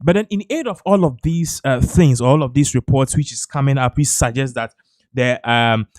But then in aid of all of these things, all of these reports which is coming up, which suggests that the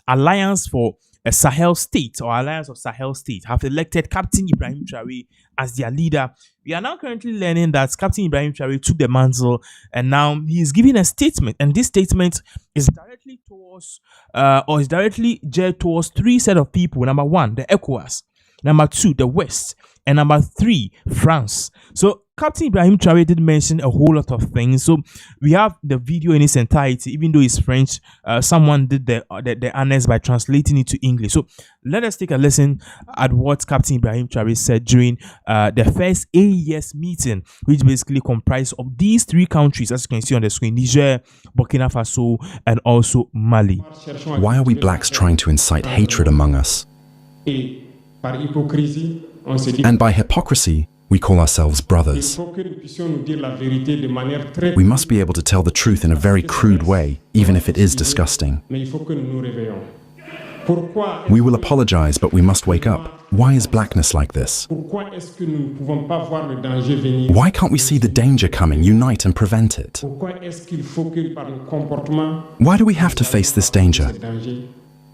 Alliance for a Sahel State or Alliance of Sahel State have elected Captain Ibrahim Traore as their leader. We are now currently learning that Captain Ibrahim Traore took the mantle and now he is giving a statement. And this statement is directly towards or is directly geared towards three set of people. Number one, the ECOWAS. Number two, the West. And number three, France. So Captain Ibrahim Traore did mention a whole lot of things. So we have the video in its entirety, even though it's French. Someone did the honors by translating it to English. So let us take a listen at what Captain Ibrahim Traore said during the first AES meeting, which basically comprised of these three countries, as you can see on the screen: Niger, Burkina Faso, and also Mali. Why are we blacks trying to incite hatred among us? And by hypocrisy, we call ourselves brothers. We must be able to tell the truth in a very crude way, even if it is disgusting. We will apologize, but we must wake up. Why is blackness like this? Why can't we see the danger coming, unite and prevent it? Why do we have to face this danger?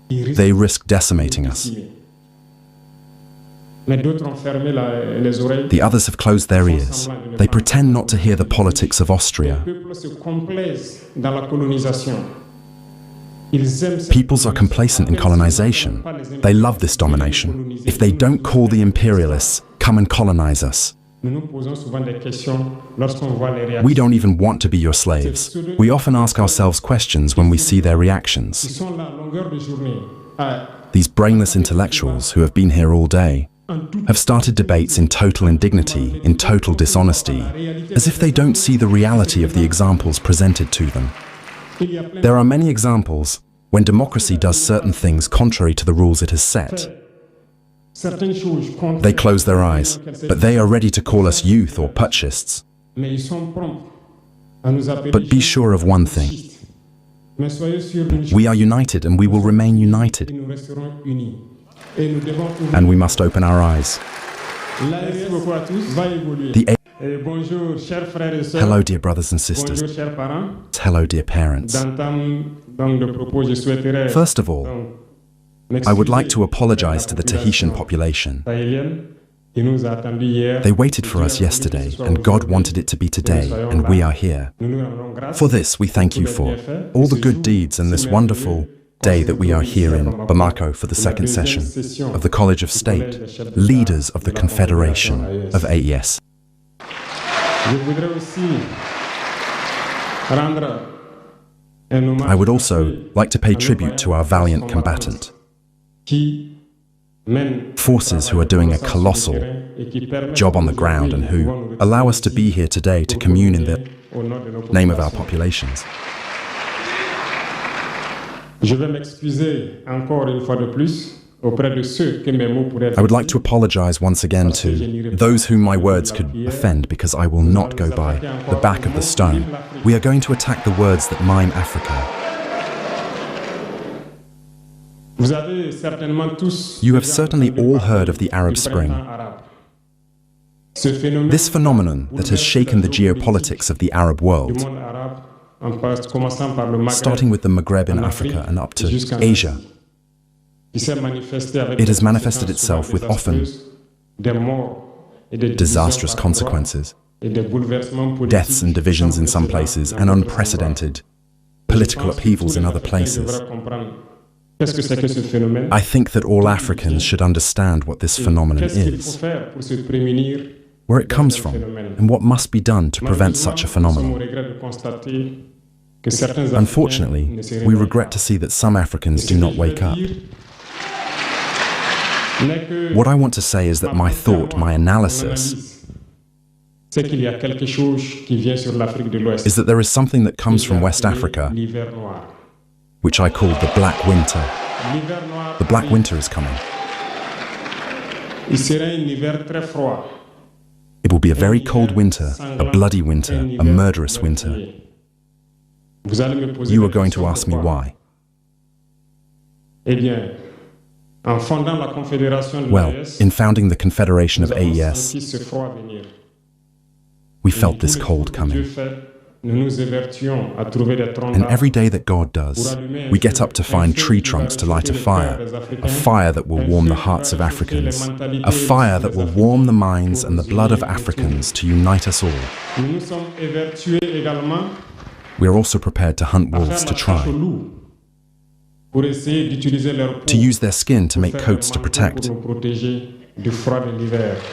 They risk decimating us. The others have closed their ears. They pretend not to hear the politics of Austria. Peoples are complacent in colonization. They love this domination. If they don't call the imperialists, come and colonize us. We don't even want to be your slaves. We often ask ourselves questions when we see their reactions. These brainless intellectuals who have been here all day have started debates in total indignity, in total dishonesty, as if they don't see the reality of the examples presented to them. There are many examples when democracy does certain things contrary to the rules it has set. They close their eyes, but they are ready to call us youth or putschists. But be sure of one thing. We are united and we will remain united. And we must open our eyes. Hello, dear brothers and sisters. Hello, dear parents. First of all, I would like to apologize to the Tahitian population. They waited for us yesterday, and God wanted it to be today, and we are here. For this, we thank you for all the good deeds and this wonderful day that we are here in Bamako for the second session of the College of State, leaders of the Confederation of AES. I would also like to pay tribute to our valiant combatant, forces who are doing a colossal job on the ground and who allow us to be here today to commune in the name of our populations. I would like to apologize once again to those whom my words could offend, because I will not go by the back of the stone. We are going to attack the words that mime Africa. You have certainly all heard of the Arab Spring. This phenomenon that has shaken the geopolitics of the Arab world, starting with the Maghreb in Africa and up to Asia. It has manifested itself with often disastrous consequences, deaths and divisions in some places, and unprecedented political upheavals in other places. I think that all Africans should understand what this phenomenon is, where it comes from, and what must be done to prevent such a phenomenon. Unfortunately, we regret to see that some Africans do not wake up. What I want to say is that my thought, my analysis, is that there is something that comes from West Africa, which I call the Black Winter. The Black Winter is coming. It will be a very cold winter, a bloody winter, a murderous winter. You are going to ask me why. Well, in founding the Confederation of AES, we felt this cold coming. And every day that God does, we get up to find tree trunks to light a fire that will warm the hearts of Africans, a fire that will warm the minds and the blood of Africans to unite us all. We are also prepared to hunt wolves to try, to use their skin to make coats to protect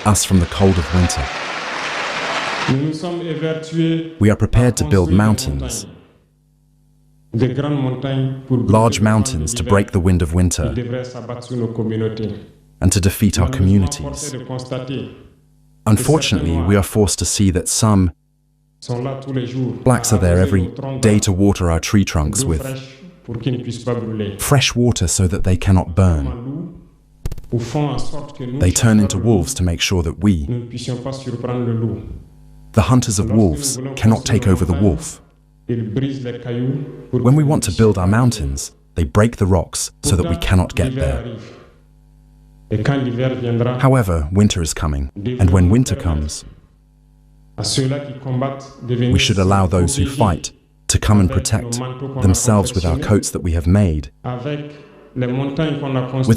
us from the cold of winter. We are prepared to build mountains, large mountains to break the wind of winter and to defeat our communities. Unfortunately, we are forced to see that some blacks are there every day to water our tree trunks with fresh water so that they cannot burn. They turn into wolves to make sure that we, the hunters of wolves, cannot take over the wolf. When we want to build our mountains, they break the rocks so that we cannot get there. However, winter is coming, and when winter comes, we should allow those who fight to come and protect themselves with our coats that we have made, with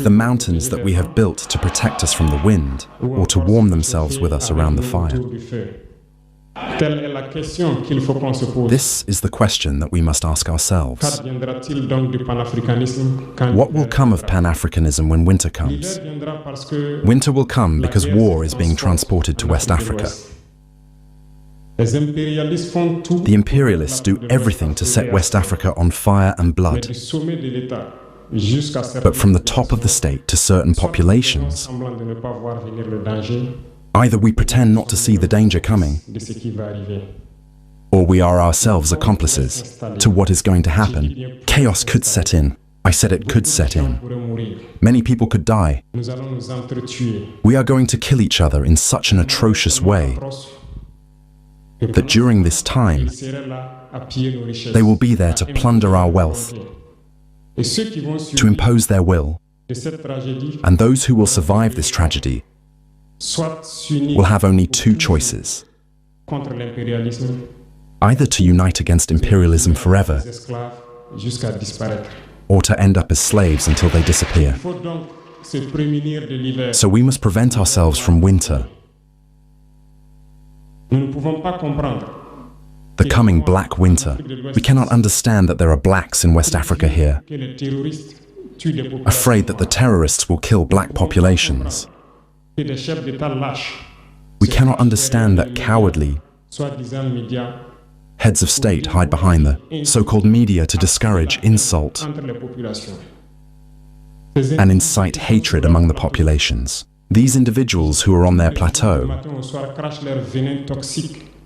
the mountains that we have built to protect us from the wind, or to warm themselves with us around the fire. This is the question that we must ask ourselves. What will come of Pan-Africanism when winter comes? Winter will come because war is being transported to West Africa. The imperialists do everything to set West Africa on fire and blood. But from the top of the state to certain populations, either we pretend not to see the danger coming, or we are ourselves accomplices to what is going to happen. Chaos could set in. I said it could set in. Many people could die. We are going to kill each other in such an atrocious way that during this time, they will be there to plunder our wealth, to impose their will, and those who will survive this tragedy will have only two choices: either to unite against imperialism forever, or to end up as slaves until they disappear. So we must prevent ourselves from winter, the coming black winter. We cannot understand that there are blacks in West Africa here, afraid that the terrorists will kill black populations. We cannot understand that cowardly heads of state hide behind the so-called media to discourage insult and incite hatred among the populations. These individuals who are on their plateau,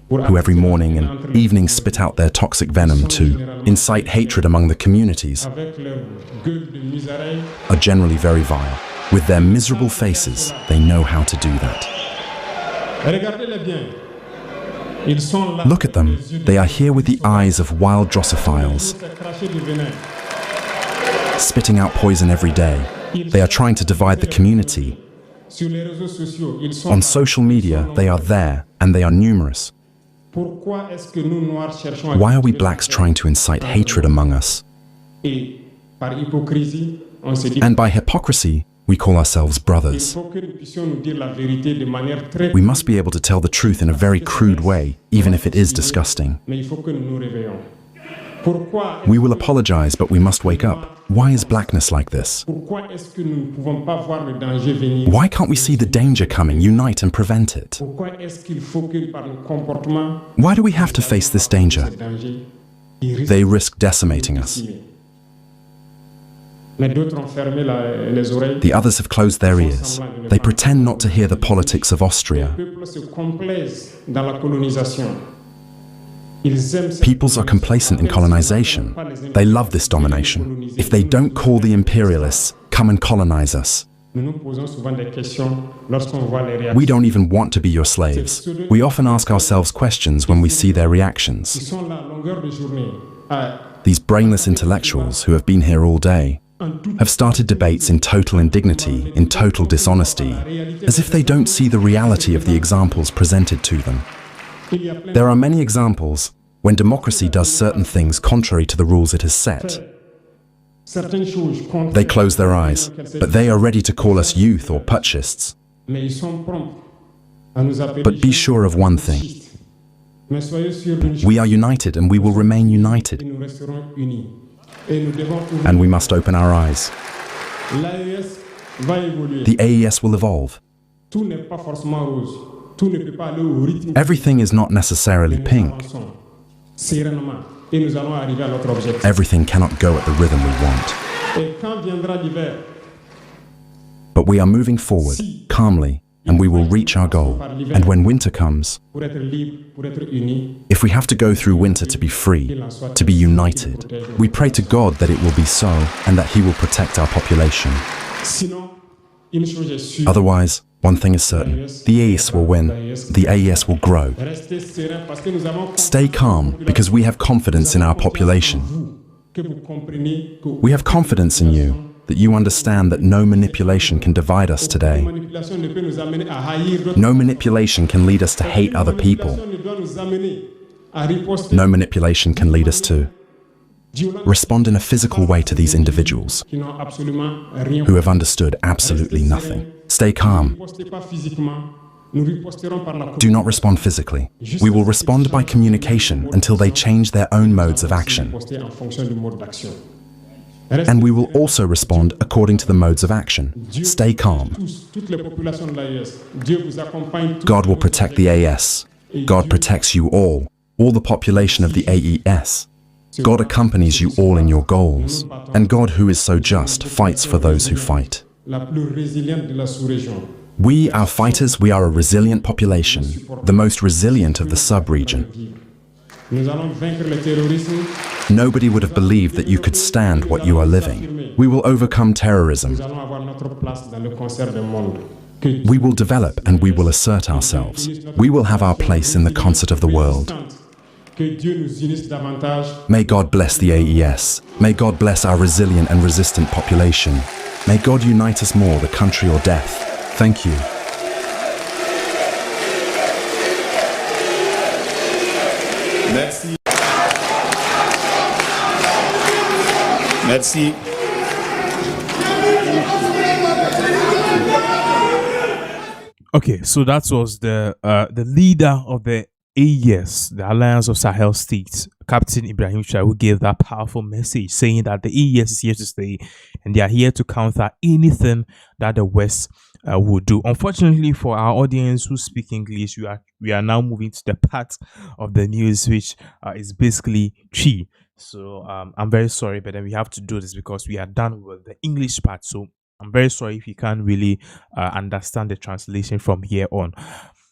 who every morning and evening spit out their toxic venom to incite hatred among the communities, are generally very vile. With their miserable faces, they know how to do that. Look at them. They are here with the eyes of wild Drossophiles, spitting out poison every day. They are trying to divide the community. On social media, they are there, and they are numerous. Why are we blacks trying to incite hatred among us? And by hypocrisy, we call ourselves brothers. We must be able to tell the truth in a very crude way, even if it is disgusting. We will apologize, but we must wake up. Why is blackness like this? Why can't we see the danger coming, unite and prevent it? Why do we have to face this danger? They risk decimating us. The others have closed their ears. They pretend not to hear the politics of Austria. Peoples are complacent in colonization. They love this domination. If they don't call the imperialists, come and colonize us. We don't even want to be your slaves. We often ask ourselves questions when we see their reactions. These brainless intellectuals who have been here all day have started debates in total indignity, in total dishonesty, as if they don't see the reality of the examples presented to them. There are many examples when democracy does certain things contrary to the rules it has set. They close their eyes, but they are ready to call us youth or putschists. But be sure of one thing. We are united and we will remain united. And we must open our eyes. The AES will evolve. Everything is not necessarily pink. Everything cannot go at the rhythm we want. But we are moving forward, calmly, and we will reach our goal. And when winter comes, if we have to go through winter to be free, to be united, we pray to God that it will be so and that He will protect our population. Otherwise, one thing is certain, the AES will win, the AES will grow. Stay calm, because we have confidence in our population. We have confidence in you, that you understand that no manipulation can divide us today. No manipulation can lead us to hate other people. No manipulation can lead us to respond in a physical way to these individuals who have understood absolutely nothing. Stay calm. Do not respond physically. We will respond by communication until they change their own modes of action. And we will also respond according to the modes of action. Stay calm. God will protect the AES. God protects you all the population of the AES. God accompanies you all in your goals. And God, who is so just, fights for those who fight. We are fighters, we are a resilient population, the most resilient of the sub-region. Nobody would have believed that you could stand what you are living. We will overcome terrorism. We will develop and we will assert ourselves. We will have our place in the concert of the world. May God bless the AES. May God bless our resilient and resistant population. May God unite us more, the country or death. Thank you. Merci. Merci. Okay, so that was the leader of the AES, the Alliance of Sahel States, Captain Ibrahim Traore, who gave that powerful message saying that the AES is here to stay and they are here to counter anything that the West will do. Unfortunately for our audience who speak English, we are now moving to the part of the news which is basically Chi. So I'm very sorry, but then we have to do this because we are done with the English part. So I'm very sorry if you can't really understand the translation from here on.